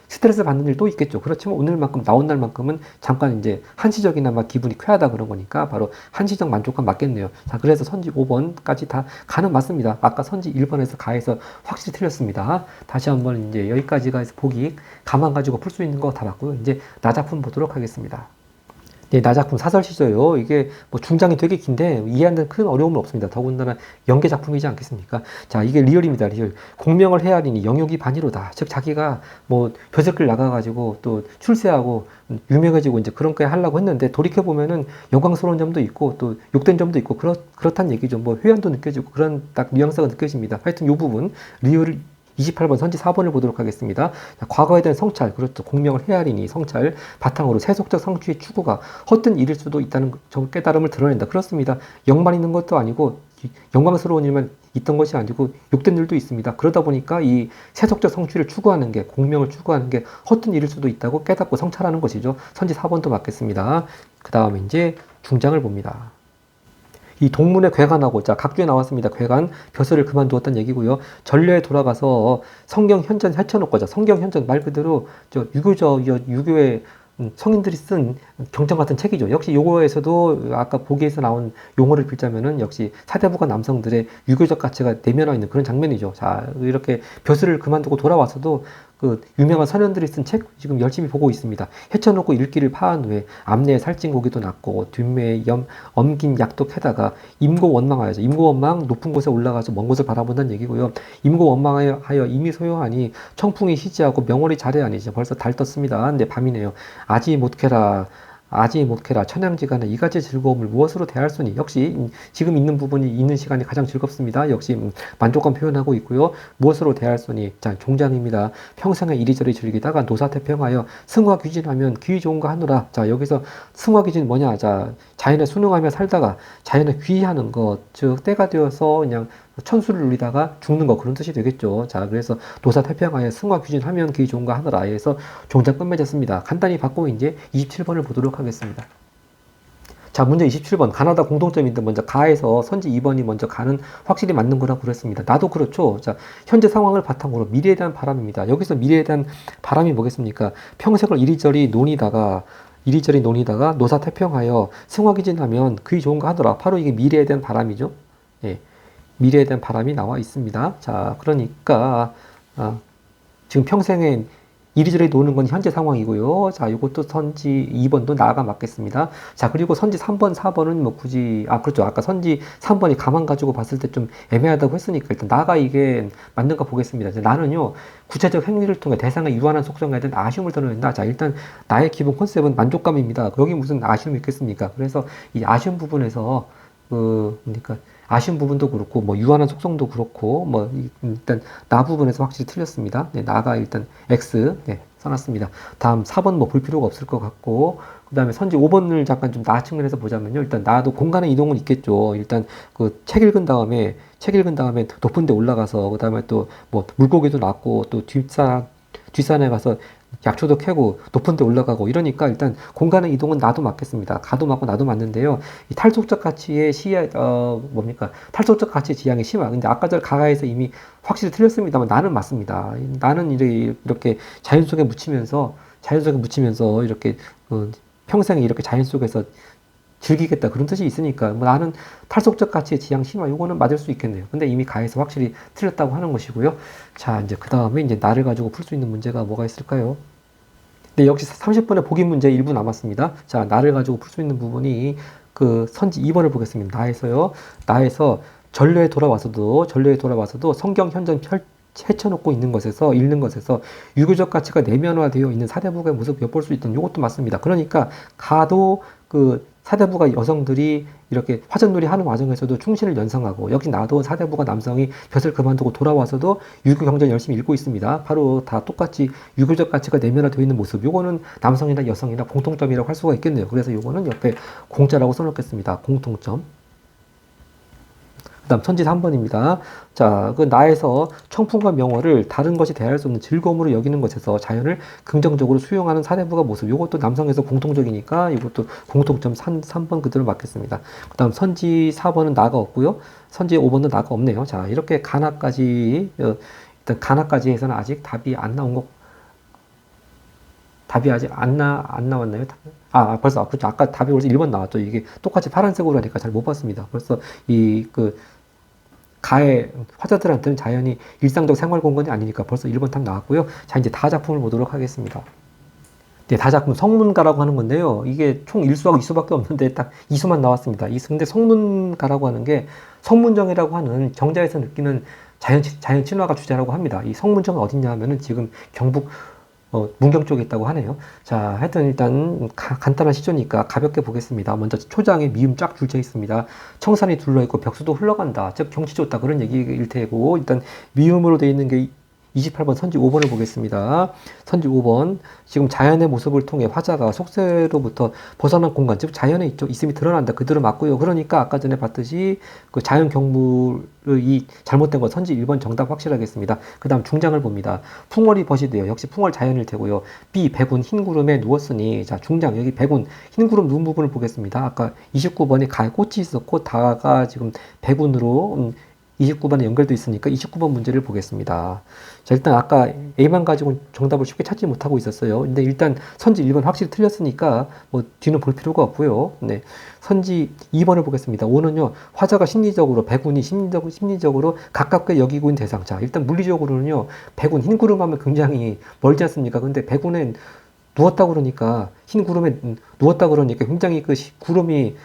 스트레스 받는 일도 있겠죠. 그렇지만 오늘만큼, 나온 날만큼은 잠깐 이제 한시적이나마 기분이 쾌하다 그런 거니까 바로 한시적 만족감 맞겠네요. 자, 그래서 선지 5번까지 다 가는 맞습니다. 아까 선지 1번에서 가에서 확실히 틀렸습니다. 다시 한번 이제 여기까지가 보기 가만 가지고 풀 수 있는 거 다 봤고요. 이제 나작품 보도록 하겠습니다. 네, 나작품 사설시죠. 이게 뭐 중장이 되게 긴데 이해하는 큰 어려움은 없습니다. 더군다나 연계 작품이지 않겠습니까? 자, 이게 리얼입니다. 리얼. 공명을 헤아리니 영역이 반이로다. 즉 자기가 뭐 벼슬길 나가가지고 또 출세하고 유명해지고 이제 그런 거 하려고 했는데, 돌이켜 보면은 영광스러운 점도 있고 또 욕된 점도 있고 그렇단 얘기죠. 뭐 회한도 느껴지고 그런 딱 뉘앙스가 느껴집니다. 하여튼 이 부분 리얼 28번 선지 4번을 보도록 하겠습니다. 자, 과거에 대한 성찰, 그렇죠. 공명을 헤아리니 성찰 바탕으로 세속적 성취의 추구가 헛된 일일 수도 있다는 깨달음을 드러낸다. 그렇습니다. 영만 있는 것도 아니고 영광스러운 일만 있던 것이 아니고 욕된 일도 있습니다. 그러다 보니까 이 세속적 성취를 추구하는 게, 공명을 추구하는 게 헛된 일일 수도 있다고 깨닫고 성찰하는 것이죠. 선지 4번도 맞겠습니다. 그 다음에 이제 중장을 봅니다. 이 동문의 괴간하고, 자, 각주에 나왔습니다. 괴간, 벼슬을 그만두었다는 얘기고요. 전려에 돌아가서 성경 현전 헤쳐놓고자, 성경 현전 말 그대로 유교의 성인들이 쓴 경전 같은 책이죠. 역시 요거에서도 아까 보기에서 나온 용어를 빌자면은 역시 사대부가 남성들의 유교적 가치가 내면화 있는 그런 장면이죠. 자, 이렇게 벼슬을 그만두고 돌아와서도 그 유명한 선현들이 쓴 책 지금 열심히 보고 있습니다. 헤쳐놓고 읽기를 파한 후에 앞내에 살찐 고기도 낳고 뒷매에 엄긴 약도 캐다가 임고원망하여서, 임고원망 높은 곳에 올라가서 먼 곳을 바라본다는 얘기고요. 임고원망하여 이미 소요하니 청풍이 희지하고 명월이 자래하니, 이제 벌써 달 떴습니다. 근데 밤이네요. 아지 못캐라 천양지간에 이가지 즐거움을 무엇으로 대할소니. 역시 지금 있는 부분이 있는 시간이 가장 즐겁습니다. 역시 만족감 표현하고 있고요. 무엇으로 대할소니. 자, 종장입니다. 평생에 이리저리 즐기다가 노사태평하여 승화귀진하면 귀 좋은 거 하노라. 자, 여기서 승화귀진 뭐냐. 자, 자연에 순응하며 살다가 자연에 귀하는 것, 즉 때가 되어서 그냥 천수를 누리다가 죽는 거, 그런 뜻이 되겠죠. 자, 그래서 노사태평하여 승화귀진하면 귀 좋은 거 하노라 해서 종장 끝맺었습니다. 간단히 받고 이제 27번을 보도록 하겠습니다. 자, 문제 27번. 가나다 공통점인데 먼저 가에서 선지 2번이 먼저 가는 확실히 맞는 거라고 그랬습니다. 나도 그렇죠. 자, 현재 상황을 바탕으로 미래에 대한 바람입니다. 여기서 미래에 대한 바람이 뭐겠습니까? 평생을 이리저리 논의다가 노사태평하여 승화귀진하면 그이 좋은 거 하더라. 바로 이게 미래에 대한 바람이죠. 예, 미래에 대한 바람이 나와 있습니다. 자, 그러니까 지금 평생에 이리저리 노는 건 현재 상황이고요. 자, 이것도 선지 2번도 나가 맞겠습니다. 자, 그리고 선지 3번, 4번은 뭐 굳이, 그렇죠. 아까 선지 3번이 가만 가지고 봤을 때 좀 애매하다고 했으니까 일단 나가 이게 맞는가 보겠습니다. 나는요, 구체적 행위를 통해 대상의 유한한 속성에 대한 아쉬움을 드러낸다. 자, 일단 나의 기본 컨셉은 만족감입니다. 여기 무슨 아쉬움이 있겠습니까? 그래서 이 아쉬움 부분에서 그러니까 아쉬운 부분도 그렇고, 뭐, 유한한 속성도 그렇고, 뭐, 일단, 나 부분에서 확실히 틀렸습니다. 네, 나가 일단 X, 네, 써놨습니다. 다음 4번 뭐 볼 필요가 없을 것 같고, 그 다음에 선지 5번을 잠깐 좀 나 측면에서 보자면요. 일단 나도 공간의 이동은 있겠죠. 일단 그 책 읽은 다음에 높은 데 올라가서, 그 다음에 또 뭐 물고기도 낳고, 또 뒷산에 가서 약초도 캐고 높은 데 올라가고 이러니까 일단 공간의 이동은 나도 맞겠습니다. 가도 맞고 나도 맞는데요. 이 탈속적 가치의 뭡니까? 탈속적 가치의 지향이 심한. 근데 아까 전 가가에서 이미 확실히 틀렸습니다만 나는 맞습니다. 나는 이렇게 자연 속에 묻히면서 이렇게 평생에 이렇게 자연 속에서 즐기겠다 그런 뜻이 있으니까 뭐 나는 탈속적 가치의 지향 심화 요거는 맞을 수 있겠네요. 근데 이미 가에서 확실히 틀렸다고 하는 것이고요. 자, 이제 그 다음에 이제 나를 가지고 풀 수 있는 문제가 뭐가 있을까요? 네, 역시 30분의 보기 문제 일부 남았습니다. 자, 나를 가지고 풀 수 있는 부분이 그 선지 2번을 보겠습니다. 나에서요. 나에서 전류에 돌아와서도 성경 현전 헤쳐놓고 읽는 것에서 유교적 가치가 내면화되어 있는 사대부가의 모습을 엿볼 수 있던 이것도 맞습니다. 그러니까 가도 그 사대부가 여성들이 이렇게 화전놀이 하는 과정에서도 충신을 연상하고 여기 나도 사대부가 남성이 벼슬 그만두고 돌아와서도 유교 경전 열심히 읽고 있습니다. 바로 다 똑같이 유교적 가치가 내면화되어 있는 모습. 요거는 남성이나 여성이나 공통점이라고 할 수가 있겠네요. 그래서 요거는 옆에 공짜라고 써놓겠습니다. 공통점. 그 다음 선지 3번입니다. 자, 그 나에서 청풍과 명월을 다른 것이 대할 수 없는 즐거움으로 여기는 것에서 자연을 긍정적으로 수용하는 사대부가 모습. 이것도 남성에서 공통적이니까 이것도 공통점 3번 그대로 맞겠습니다. 그 다음 선지 4번은 나가 없고요. 선지 5번은 나가 없네요. 자, 이렇게 가나까지, 일단 가나까지 해서는 아직 답이 안 나온 거, 답이 아직 안 나왔나요? 벌써, 그렇죠. 아까 답이 벌써 1번 나왔죠. 이게 똑같이 파란색으로 하니까 잘 못 봤습니다. 벌써 가해 화자들한테는 자연이 일상적 생활 공간이 아니니까 벌써 1번 답 나왔고요. 자, 이제 다작품을 보도록 하겠습니다. 네, 다작품 성문가라고 하는 건데요. 이게 총 1수하고 2수밖에 없는데 딱 2수만 나왔습니다. 근데 성문가라고 하는 게 성문정이라고 하는 정자에서 느끼는 자연 친화가 주제라고 합니다. 이 성문정은 어딨냐 하면은 지금 경북 문경 쪽에 있다고 하네요. 자, 하여튼 일단 간단한 시조니까 가볍게 보겠습니다. 먼저 초장에 미음 쫙 줄져 있습니다. 청산이 둘러있고 벽수도 흘러간다. 즉 경치 좋다 그런 얘기일 테고 일단 미음으로 되어 있는 게 28번 선지 5번을 보겠습니다. 선지 5번 지금 자연의 모습을 통해 화자가 속세로부터 벗어난 공간 즉 자연에 있음이 드러난다. 그대로 맞고요. 그러니까 아까 전에 봤듯이 그 자연 경물이 잘못된 건 선지 1번 정답 확실하겠습니다. 그 다음 중장을 봅니다. 풍월이 벗이 돼요. 역시 풍월 자연일 테고요. B 백운 흰 구름에 누웠으니 자 중장 여기 백운 흰 구름 누운 부분을 보겠습니다. 아까 29번에 가에 꽃이 있었고 다가 지금 백운으로 29번에 연결돼 있으니까 29번 문제를 보겠습니다. 자, 일단 아까 A만 가지고 정답을 쉽게 찾지 못하고 있었어요. 근데 일단 선지 1번 확실히 틀렸으니까 뭐 뒤는 볼 필요가 없고요. 네. 선지 2번을 보겠습니다. 5는요. 화자가 백운이 심리적으로 가깝게 여기고 있는 대상. 자, 일단 물리적으로는요. 백운 흰 구름 하면 굉장히 멀지 않습니까? 근데 백운은 누웠다 그러니까 굉장히 그 구름이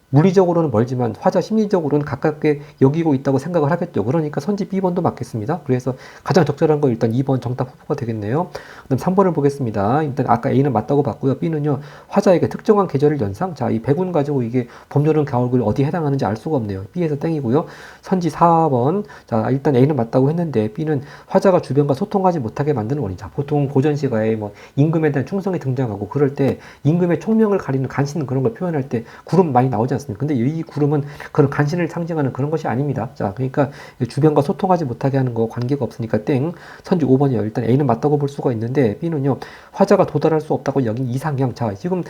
물리적으로는 멀지만 화자 심리적으로는 가깝게 여기고 있다고 생각을 하겠죠. 그러니까 선지 B번도 맞겠습니다. 그래서 가장 적절한 거 일단 2번 정답 후보가 되겠네요. 그다음 3번을 보겠습니다. 일단 아까 A는 맞다고 봤고요. B는요. 화자에게 특정한 계절을 연상. 자, 이 백운 가지고 이게 봄, 여름, 가을 어디에 해당하는지 알 수가 없네요. B에서 땡이고요. 선지 4번. 자, 일단 A는 맞다고 했는데 B는 화자가 주변과 소통하지 못하게 만드는 원인. 자, 보통 고전시가에 뭐 임금에 대한 충성이 등장하고 그럴 때 임금의 총명을 가리는 간신 그런 걸 표현할 때 구름 많이 나오지 않습니까? 근데 이 구름은 그런 간신을 상징하는 그런 것이 아닙니다. 자, 그러니까 주변과 소통하지 못하게 하는 거 관계가 없으니까 땡. 선지 5번이요. 일단 A는 맞다고 볼 수가 있는데 B는요. 화자가 도달할 수 없다고 여긴 이상형. 자, 지금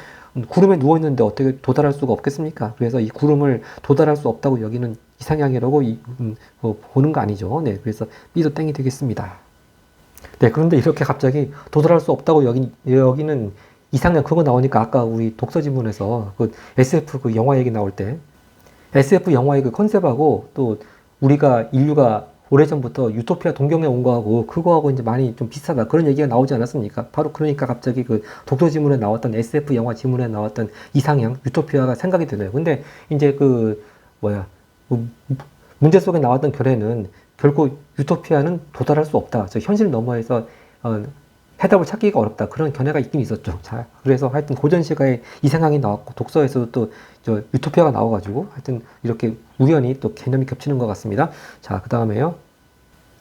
구름에 누워 있는데 어떻게 도달할 수가 없겠습니까? 그래서 이 구름을 도달할 수 없다고 여기는 이상향이라고 보는 거 아니죠. 네, 그래서 B도 땡이 되겠습니다. 네, 그런데 이렇게 갑자기 도달할 수 없다고 여기는 이상형 그거 나오니까 아까 우리 독서 지문에서 그 SF 그 영화 얘기 나올 때 SF 영화의 그 컨셉하고 또 우리가 인류가 오래전부터 유토피아 동경에 온 거하고 그거하고 이제 많이 좀 비슷하다 그런 얘기가 나오지 않았습니까? 바로 그러니까 갑자기 그 독서 지문에 나왔던 SF 영화 지문에 나왔던 이상형 유토피아가 생각이 드네요. 근데 이제 문제 속에 나왔던 결에는 결코 유토피아는 도달할 수 없다. 저 현실 너머에서 해답을 찾기가 어렵다. 그런 견해가 있긴 있었죠. 자, 그래서 하여튼 고전시가에 이 생각이 나왔고, 독서에서도 또 저 유토피아가 나와가지고, 하여튼 이렇게 우연히 또 개념이 겹치는 것 같습니다. 자, 그 다음에요.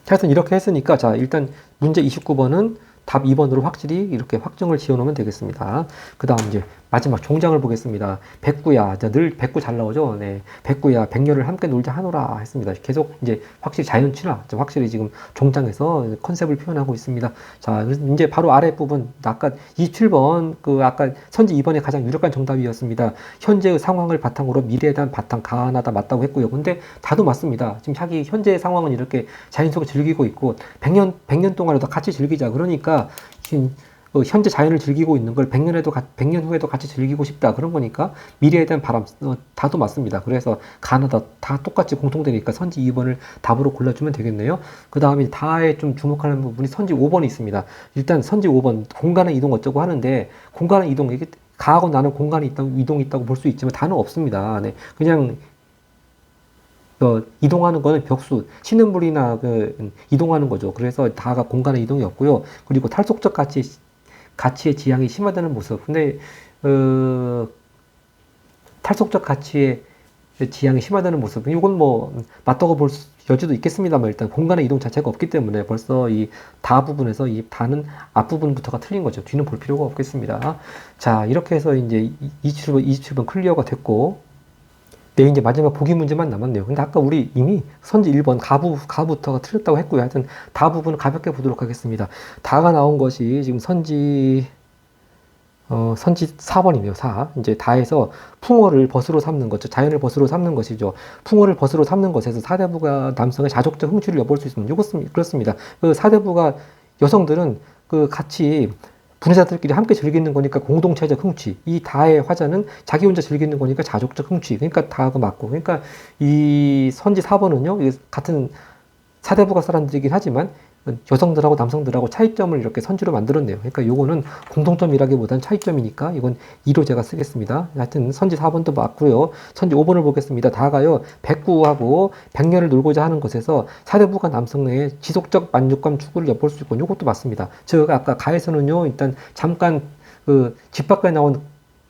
하여튼 이렇게 했으니까, 자, 일단 문제 29번은 답 2번으로 확실히 이렇게 확정을 지어 놓으면 되겠습니다. 그 다음 이제 마지막 종장을 보겠습니다. 백구야, 늘 백구 잘 나오죠? 네. 백구야, 백녀를 함께 놀자 하노라 했습니다. 계속 이제 확실히 자연 친화, 확실히 지금 종장에서 컨셉을 표현하고 있습니다. 자, 이제 바로 아래 부분, 아까 27번, 아까 선지 2번에 가장 유력한 정답이었습니다. 현재의 상황을 바탕으로 미래에 대한 바탕 가하나다 맞다고 했고요. 근데 다도 맞습니다. 지금 자기 현재의 상황은 이렇게 자연 속에 즐기고 있고, 100년 동안에도 같이 즐기자. 그러니까, 지금 현재 자연을 즐기고 있는 걸 100년 후에도 같이 즐기고 싶다. 그런 거니까 미래에 대한 바람, 다도 맞습니다. 그래서 가나다 다 똑같이 공통되니까 선지 2번을 답으로 골라주면 되겠네요. 그 다음에 다에 좀 주목하는 부분이 선지 5번이 있습니다. 일단 선지 5번 공간의 이동 어쩌고 하는데 공간의 이동, 이게 가하고 나는 공간이 있다고, 이동이 있다고 볼 수 있지만 다는 없습니다. 네. 그냥 이동하는 거는 벽수, 신음물이나 이동하는 거죠. 그래서 다가 공간의 이동이 없고요. 그리고 탈속적 가치의 지향이 심화되는 모습. 근데 탈속적 가치의 지향이 심화되는 모습. 이건 뭐 맞다고 볼 여지도 있겠습니다만 일단 공간의 이동 자체가 없기 때문에 벌써 이 다 부분에서 이 다는 앞부분부터가 틀린 거죠. 뒤는 볼 필요가 없겠습니다. 자, 이렇게 해서 이제 27번 클리어가 됐고, 네, 이제 마지막 보기 문제만 남았네요. 근데 아까 우리 이미 선지 1번 가부터가 틀렸다고 했고요. 하여튼 다 부분을 가볍게 보도록 하겠습니다. 다가 나온 것이 지금 선지 4번이네요. 4. 이제 다에서 풍어를 벗으로 삼는 거죠. 자연을 벗으로 삼는 것이죠. 풍어를 벗으로 삼는 것에서 사대부가 남성의 자족적 흥취를 엿볼 수 있으면 그렇습니다. 사대부가 여성들은 같이 분해자들끼리 함께 즐기는 거니까 공동체적 흥취. 이 다의 화자는 자기 혼자 즐기는 거니까 자족적 흥취. 그러니까 다가 맞고. 그러니까 이 선지 4번은요. 같은 사대부가 사람들이긴 하지만 여성들하고 남성들하고 차이점을 이렇게 선지로 만들었네요. 그러니까 요거는 공통점이라기보다는 차이점이니까 이건 2로 제가 쓰겠습니다. 하여튼 선지 4번도 맞고요. 선지 5번을 보겠습니다. 다가요. 백구하고 백년을 놀고자 하는 것에서 사대부가 남성의 지속적 만족감 추구를 엿볼 수 있고 요것도 맞습니다. 즉 아까 가에서는요. 일단 잠깐 집 밖에 나온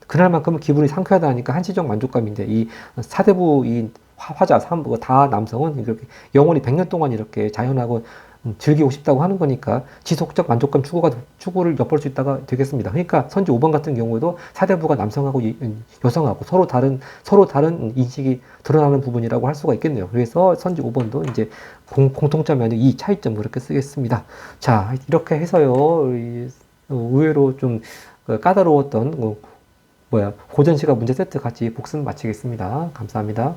그날만큼은 기분이 상쾌하다 하니까 한시적 만족감인데 이 사대부 이 화자 다 남성은 이렇게 영원히 100년 동안 이렇게 자연하고 즐기고 싶다고 하는 거니까 지속적 만족감 추구를 엿볼 수 있다가 되겠습니다. 그러니까 선지 5번 같은 경우에도 사대부가 남성하고 여성하고 서로 다른 인식이 드러나는 부분이라고 할 수가 있겠네요. 그래서 선지 5번도 이제 공통점이 아니고 이 차이점 그렇게 쓰겠습니다. 자, 이렇게 해서요. 의외로 좀 까다로웠던 고전시가 문제 세트 같이 복습 마치겠습니다. 감사합니다.